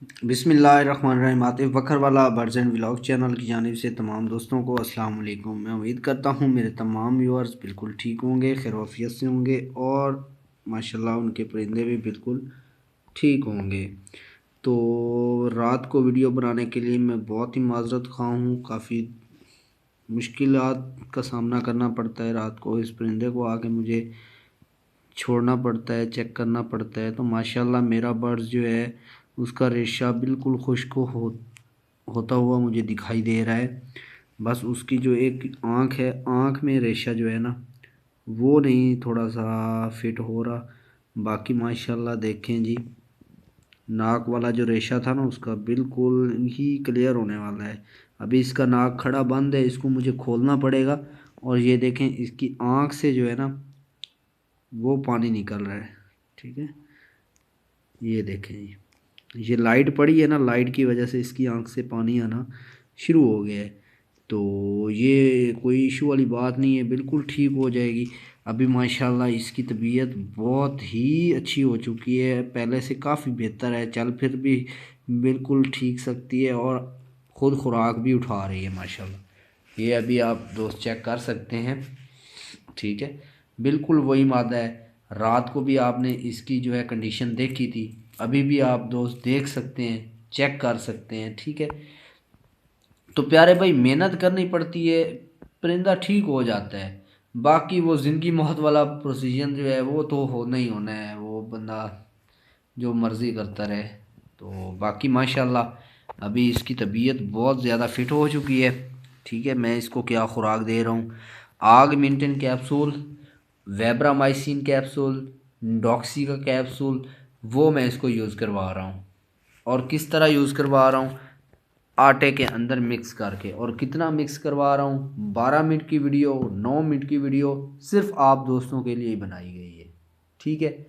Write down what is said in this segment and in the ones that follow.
बिस्मिल्लाहिर्रहमानिर्रहीम। आतिफ बकर वाला birds and vlog channel की जानिब से तमाम दोस्तों को अस्सलाम वालेकुम। मैं उम्मीद करता हूँ मेरे तमाम व्यूअर्स बिल्कुल ठीक होंगे, खैर आफियत से होंगे और माशाल्लाह उनके परिंदे भी बिल्कुल ठीक होंगे। तो रात को वीडियो बनाने के लिए मैं बहुत ही माजरत खा हूँ, काफ़ी मुश्किलात का सामना करना पड़ता है। रात को इस परिंदे को आके मुझे छोड़ना पड़ता है, चेक करना पड़ता है। तो माशाल्लाह मेरा बर्ड्स जो है उसका रेशा बिल्कुल खुश्क होता हुआ मुझे दिखाई दे रहा है। बस उसकी जो एक आँख है, आँख में रेशा जो है ना वो नहीं थोड़ा सा फिट हो रहा। बाकी माशाल्लाह देखें जी, नाक वाला जो रेशा था ना उसका बिल्कुल ही क्लियर होने वाला है। अभी इसका नाक खड़ा बंद है, इसको मुझे खोलना पड़ेगा। और ये देखें इसकी आँख से जो है ना वो पानी निकल रहा है। ठीक है, ये देखें ये लाइट पड़ी है ना, लाइट की वजह से इसकी आंख से पानी आना शुरू हो गया है। तो ये कोई इशू वाली बात नहीं है, बिल्कुल ठीक हो जाएगी। अभी माशाल्लाह इसकी तबीयत बहुत ही अच्छी हो चुकी है, पहले से काफ़ी बेहतर है, चल फिर भी बिल्कुल ठीक सकती है और ख़ुद खुराक भी उठा रही है माशाल्लाह। ये अभी आप दोस्त चेक कर सकते हैं। ठीक है, बिल्कुल वही मादा है। रात को भी आपने इसकी जो है कंडीशन देखी थी, अभी भी आप दोस्त देख सकते हैं, चेक कर सकते हैं। ठीक है, तो प्यारे भाई मेहनत करनी पड़ती है, परिंदा ठीक हो जाता है। बाकी वो ज़िंदगी मौत वाला प्रोसीजर जो है वो तो होना ही होना है, वो बंदा जो मर्ज़ी करता रहे। तो बाकी माशाल्लाह अभी इसकी तबीयत बहुत ज़्यादा फिट हो चुकी है। ठीक है, मैं इसको क्या खुराक दे रहा हूँ, आग मिंटन कैप्सूल, वेब्रामाइसिन कैप्सूल, डॉक्सी का कैप्सूल, वो मैं इसको यूज़ करवा रहा हूँ। और किस तरह यूज़ करवा रहा हूँ, आटे के अंदर मिक्स करके। और कितना मिक्स करवा रहा हूँ, 12 मिनट की वीडियो, 9 मिनट की वीडियो सिर्फ आप दोस्तों के लिए ही बनाई गई है। ठीक है,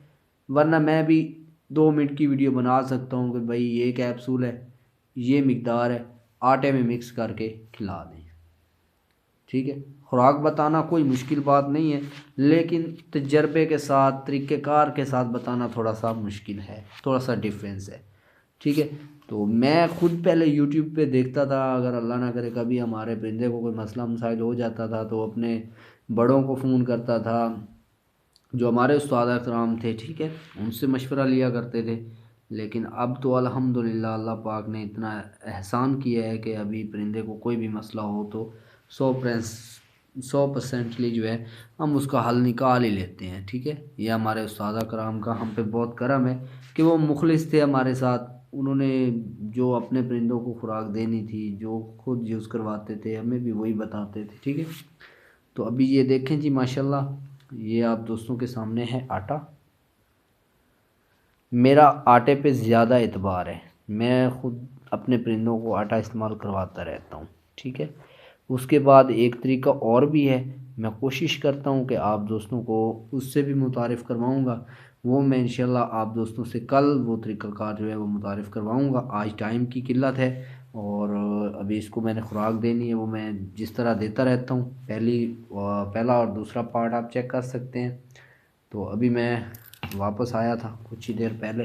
वरना मैं भी 2 मिनट की वीडियो बना सकता हूँ कि भाई ये कैप्सूल है, ये मिकदार है, आटे में मिक्स करके खिला दें। ठीक है, खुराक बताना कोई मुश्किल बात नहीं है, लेकिन तजर्बे के साथ, तरीक़ेकार के साथ बताना थोड़ा सा मुश्किल है, थोड़ा सा डिफरेंस है। ठीक है, तो मैं खुद पहले यूट्यूब पे देखता था, अगर अल्लाह ना करे कभी हमारे परिंदे को कोई मसला मसाइल हो जाता था तो अपने बड़ों को फ़ोन करता था जो हमारे उस्ताद कराम थे। ठीक है, उनसे मशवरा लिया करते थे। लेकिन अब तो अल्हम्दुलिल्लाह अल्लाह पाक ने इतना एहसान किया है कि अभी परिंदे को कोई भी मसला हो तो 100% जो है हम उसका हल निकाल ही लेते हैं। ठीक है, ये हमारे उस्ताद कराम का हम पे बहुत करम है कि वो मुखलिस थे हमारे साथ। उन्होंने जो अपने परिंदों को खुराक देनी थी, जो खुद यूज़ करवाते थे, हमें भी वही बताते थे। ठीक है, तो अभी ये देखें जी माशाल्लाह, ये आप दोस्तों के सामने है आटा। मेरा आटे पे ज़्यादा एतबार है, मैं ख़ुद अपने परिंदों को आटा इस्तेमाल करवाता रहता हूँ। ठीक है, उसके बाद एक तरीका और भी है, मैं कोशिश करता हूँ कि आप दोस्तों को उससे भी मुतारिफ़ करवाऊँगा। वो मैं इंशाल्लाह आप दोस्तों से कल वो तरीक़ाकार जो है वो मुतारिफ़ करवाऊँगा। आज टाइम की किल्लत है और अभी इसको मैंने खुराक देनी है, वो मैं जिस तरह देता रहता हूँ। पहला और दूसरा पार्ट आप चेक कर सकते हैं। तो अभी मैं वापस आया था कुछ ही देर पहले,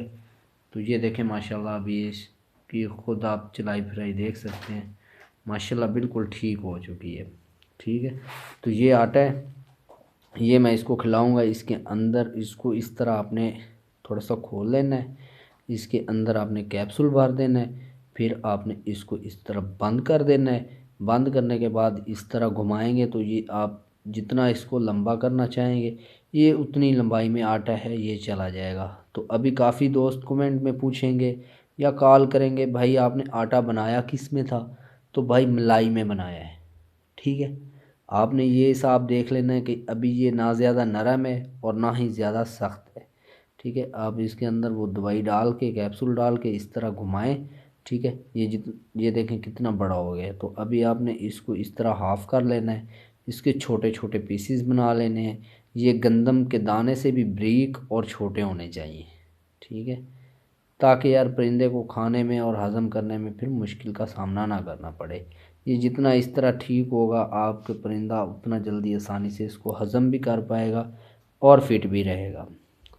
तो ये देखें माशाल्लाह अभी इसकी ख़ुद आप चलाई फिराई देख सकते हैं, माशाल्लाह बिल्कुल ठीक हो चुकी है। ठीक है, तो ये आटा है, ये मैं इसको खिलाऊंगा। इसके अंदर इसको इस तरह आपने थोड़ा सा खोल लेना है, इसके अंदर आपने कैप्सूल भर देना है, फिर आपने इसको इस तरह बंद कर देना है। बंद करने के बाद इस तरह घुमाएंगे तो ये आप जितना इसको लंबा करना चाहेंगे ये उतनी लंबाई में आटा है ये चला जाएगा। तो अभी काफ़ी दोस्त कमेंट में पूछेंगे या कॉल करेंगे, भाई आपने आटा बनाया किस में था? तो भाई मलाई में बनाया है। ठीक है, आपने ये हिसाब देख लेना है कि अभी ये ना ज़्यादा नरम है और ना ही ज़्यादा सख्त है। ठीक है, आप इसके अंदर वो दवाई डाल के, कैप्सूल डाल के इस तरह घुमाएं। ठीक है, ये देखें कितना बड़ा हो गया है। तो अभी आपने इसको इस तरह हाफ़ कर लेना है, इसके छोटे छोटे पीसीस बना लेने हैं। ये गंदम के दाने से भी बारीक और छोटे होने चाहिए। ठीक है, ताकि यार परिंदे को खाने में और हज़म करने में फिर मुश्किल का सामना ना करना पड़े। ये जितना इस तरह ठीक होगा आपका परिंदा उतना जल्दी आसानी से इसको हज़म भी कर पाएगा और फिट भी रहेगा।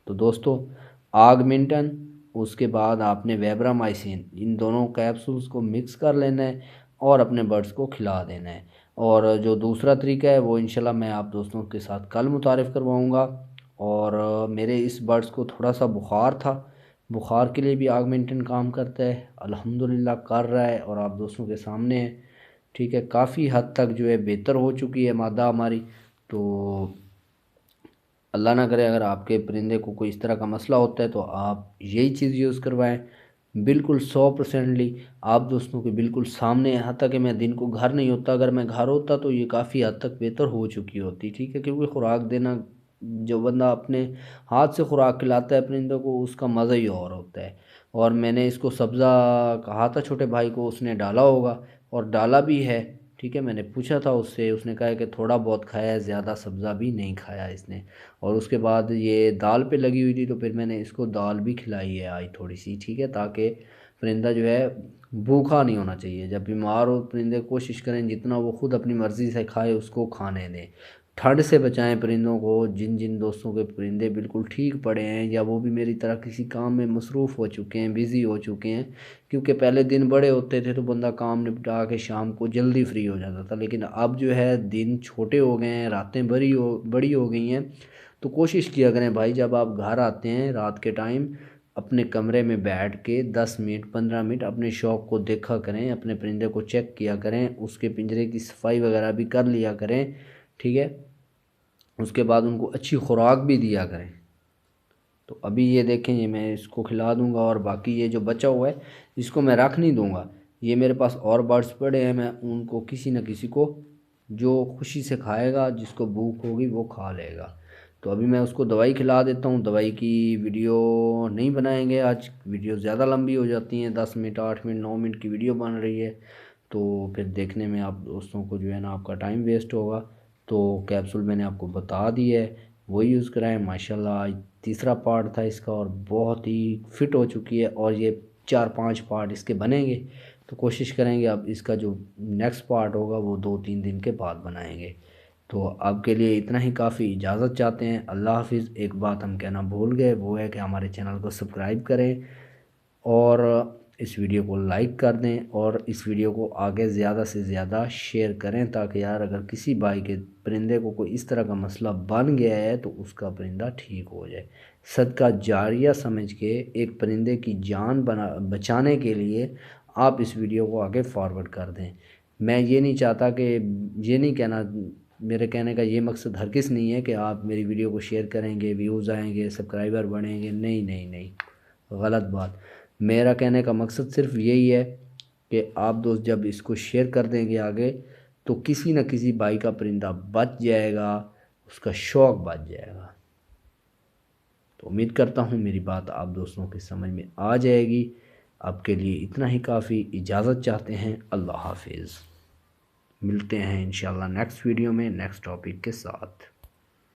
तो दोस्तों, आगमेंटन, उसके बाद आपने वेब्रामाइसिन इन दोनों कैप्सूल्स को मिक्स कर लेना है और अपने बर्ड्स को खिला देना है। और जो दूसरा तरीका है वो इंशाल्लाह मैं आप दोस्तों के साथ कल मुतारिफ़ करवाऊँगा। और मेरे इस बर्ड्स को थोड़ा सा बुखार था, बुखार के लिए भी आगमेंटन काम करता है, अल्हम्दुलिल्लाह कर रहा है और आप दोस्तों के सामने है। ठीक है, काफ़ी हद तक जो है बेहतर हो चुकी है मादा हमारी। तो अल्लाह ना करे अगर आपके परिंदे को कोई इस तरह का मसला होता है तो आप यही चीज़ यूज़ करवाएं। बिल्कुल 100%ली आप दोस्तों के बिल्कुल सामने, यहाँ तक कि मैं दिन को घर नहीं होता, अगर मैं घर होता तो ये काफ़ी हद तक बेहतर हो चुकी होती। ठीक है, क्योंकि खुराक देना, जो बंदा अपने हाथ से खुराक खिलाता है परिंदों को, उसका मज़ा ही और होता है। और मैंने इसको सब्ज़ा कहा था छोटे भाई को, उसने डाला होगा और डाला भी है। ठीक है, मैंने पूछा था उससे, उसने कहा कि थोड़ा बहुत खाया है, ज़्यादा सब्ज़ा भी नहीं खाया इसने। और उसके बाद ये दाल पे लगी हुई थी तो फिर मैंने इसको दाल भी खिलाई है आज थोड़ी सी। ठीक है, ताकि परिंदा जो है भूखा नहीं होना चाहिए। जब बीमार हो परिंदे कोशिश करें जितना वो खुद अपनी मर्ज़ी से खाए उसको खाने दें। ठंड से बचाएं परिंदों को। जिन जिन दोस्तों के परिंदे बिल्कुल ठीक पड़े हैं या वो भी मेरी तरह किसी काम में मसरूफ़ हो चुके हैं, बिज़ी हो चुके हैं, क्योंकि पहले दिन बड़े होते थे तो बंदा काम निपटा के शाम को जल्दी फ्री हो जाता था, लेकिन अब जो है दिन छोटे हो गए हैं, रातें बड़ी हो गई हैं। तो कोशिश किया करें भाई, जब आप घर आते हैं रात के टाइम, अपने कमरे में बैठ के 10 मिनट 15 मिनट अपने शौक़ को देखा करें, अपने परिंदे को चेक किया करें, उसके पिंजरे की सफाई वगैरह भी कर लिया करें। ठीक है, उसके बाद उनको अच्छी खुराक भी दिया करें। तो अभी ये देखें, ये मैं इसको खिला दूंगा और बाकी ये जो बचा हुआ है इसको मैं रख नहीं दूंगा। ये मेरे पास और बर्ड्स पड़े हैं, मैं उनको किसी न किसी को जो खुशी से खाएगा, जिसको भूख होगी वो खा लेगा। तो अभी मैं उसको दवाई खिला देता हूँ। दवाई की वीडियो नहीं बनाएंगे आज, वीडियो ज़्यादा लंबी हो जाती हैं, 10 मिनट 8 मिनट 9 मिनट की वीडियो बन रही है तो फिर देखने में आप दोस्तों को जो है ना आपका टाइम वेस्ट होगा। तो कैप्सूल मैंने आपको बता दी है, वही यूज़ कराएं। माशाल्लाह आज तीसरा पार्ट था इसका और बहुत ही फिट हो चुकी है और ये 4-5 पार्ट इसके बनेंगे। तो कोशिश करेंगे अब इसका जो नेक्स्ट पार्ट होगा वो 2-3 दिन के बाद बनाएंगे। तो आपके लिए इतना ही काफ़ी, इजाज़त चाहते हैं। अल्लाह हाफिज़। एक बात हम कहना भूल गए, वो है कि हमारे चैनल को सब्सक्राइब करें और इस वीडियो को लाइक कर दें और इस वीडियो को आगे ज़्यादा से ज़्यादा शेयर करें, ताकि यार अगर किसी भाई के परिंदे को कोई इस तरह का मसला बन गया है तो उसका परिंदा ठीक हो जाए। सदका जारिया समझ के एक परिंदे की जान बचाने के लिए आप इस वीडियो को आगे फॉरवर्ड कर दें। मैं ये नहीं चाहता कि, ये नहीं कहना, मेरे कहने का ये मकसद हरगिज़ नहीं है कि आप मेरी वीडियो को शेयर करेंगे, व्यूज़ आएंगे, सब्सक्राइबर बढ़ेंगे। नहीं नहीं नहीं, गलत बात। मेरा कहने का मकसद सिर्फ यही है कि आप दोस्त जब इसको शेयर कर देंगे आगे तो किसी न किसी भाई का परिंदा बच जाएगा, उसका शौक़ बच जाएगा। तो उम्मीद करता हूँ मेरी बात आप दोस्तों की समझ में आ जाएगी। आपके लिए इतना ही काफ़ी, इजाज़त चाहते हैं। अल्लाह हाफिज़। मिलते हैं इंशाल्लाह नेक्स्ट वीडियो में नेक्स्ट टॉपिक के साथ।